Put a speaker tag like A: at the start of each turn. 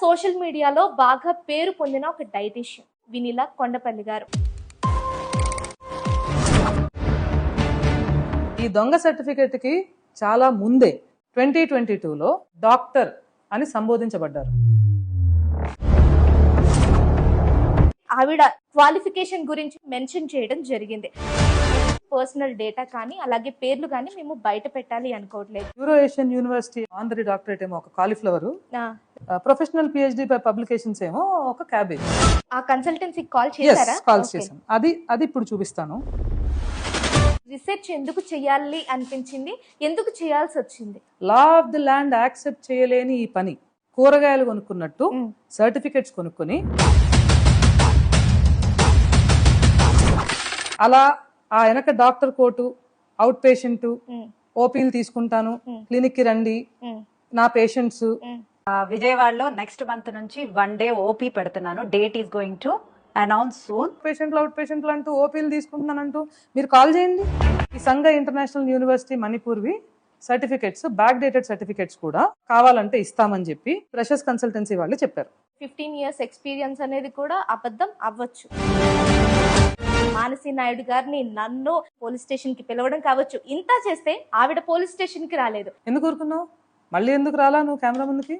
A: Social మీడియాలో బాగా పేరు పొందిన ఒక డైటీషియన్ వినీలా కొండపల్లి గారు.
B: ఈ దొంగ సర్టిఫికేట్ కి చాలా ముందే 2022లో డాక్టర్ అని సంబోధించబడ్డారు.
A: ఆవిడ క్వాలిఫికేషన్ గురించి మెన్షన్ చేయడం జరిగింది. పర్సనల్ డేటా కానీ అలాగే పేర్లు కానీ మేము బయట పెట్టాలి అనుకోవట్లేదు.
B: Euro Asian university honorary doctorate ఏమో ఒక cauliflower, professional PhD by publications ఏమో ఒక క్యాబేజ్.
A: ఆ కన్సల్టెన్సీ కాల్ చేశారా?
B: కాల్ చేశాను. అది ఇప్పుడు చూపిస్తాను.
A: రిసెర్చ్ ఎందుకు చేయాలి అనిపించింది, ఎందుకు చేయాల్సి వచ్చింది?
B: Law of the land accept చేయలేని ఈ పని కూరగాయలు కొనుక్కున్నట్టు సర్టిఫికెట్స్ కొనుక్కొని అలా ఆ వెనక డాక్టర్ కోటు, అవుట్ పేషెంట్, ఓపీలు తీసుకుంటాను, క్లినిక్ కి రండి నా పేషెంట్స్.
C: విజయవాడలో నెక్స్ట్ మంత్ నుంచి 1 day ఓపీ పెడుతున్నాను. Date is going to announce soon.
B: పేషెంట్లు అవుట్ పేషెంట్లు అంటూ ఓపీలు తీసుకుంటున్నానంటూ మీరు కాల్ చేయండి. ఈ సంఘ ఇంటర్నేషనల్ యూనివర్సిటీ మణిపూర్వి సర్టిఫికెట్స్, బ్యాక్ డేటెడ్ సర్టిఫికెట్స్ కూడా కావాలంటే ఇస్తామని చెప్పి ఫ్రెషర్స్ కన్సల్టెన్సీ వాళ్ళు చెప్పారు.
A: 15 years ఎక్స్పీరియన్స్ అనేది కూడా అబద్ధం అవ్వచ్చు. మానసి నాయుడు గారిని నన్ను పోలీస్ స్టేషన్ కి పిలవడం కావచ్చు, ఇంత చేస్తే ఆవిడ పోలీస్ స్టేషన్ కి రాలేదు.
B: ఎందుకు ఊరుకున్నావు? మళ్ళీ ఎందుకు రాలా నువ్వు కెమెరా ముందుకి?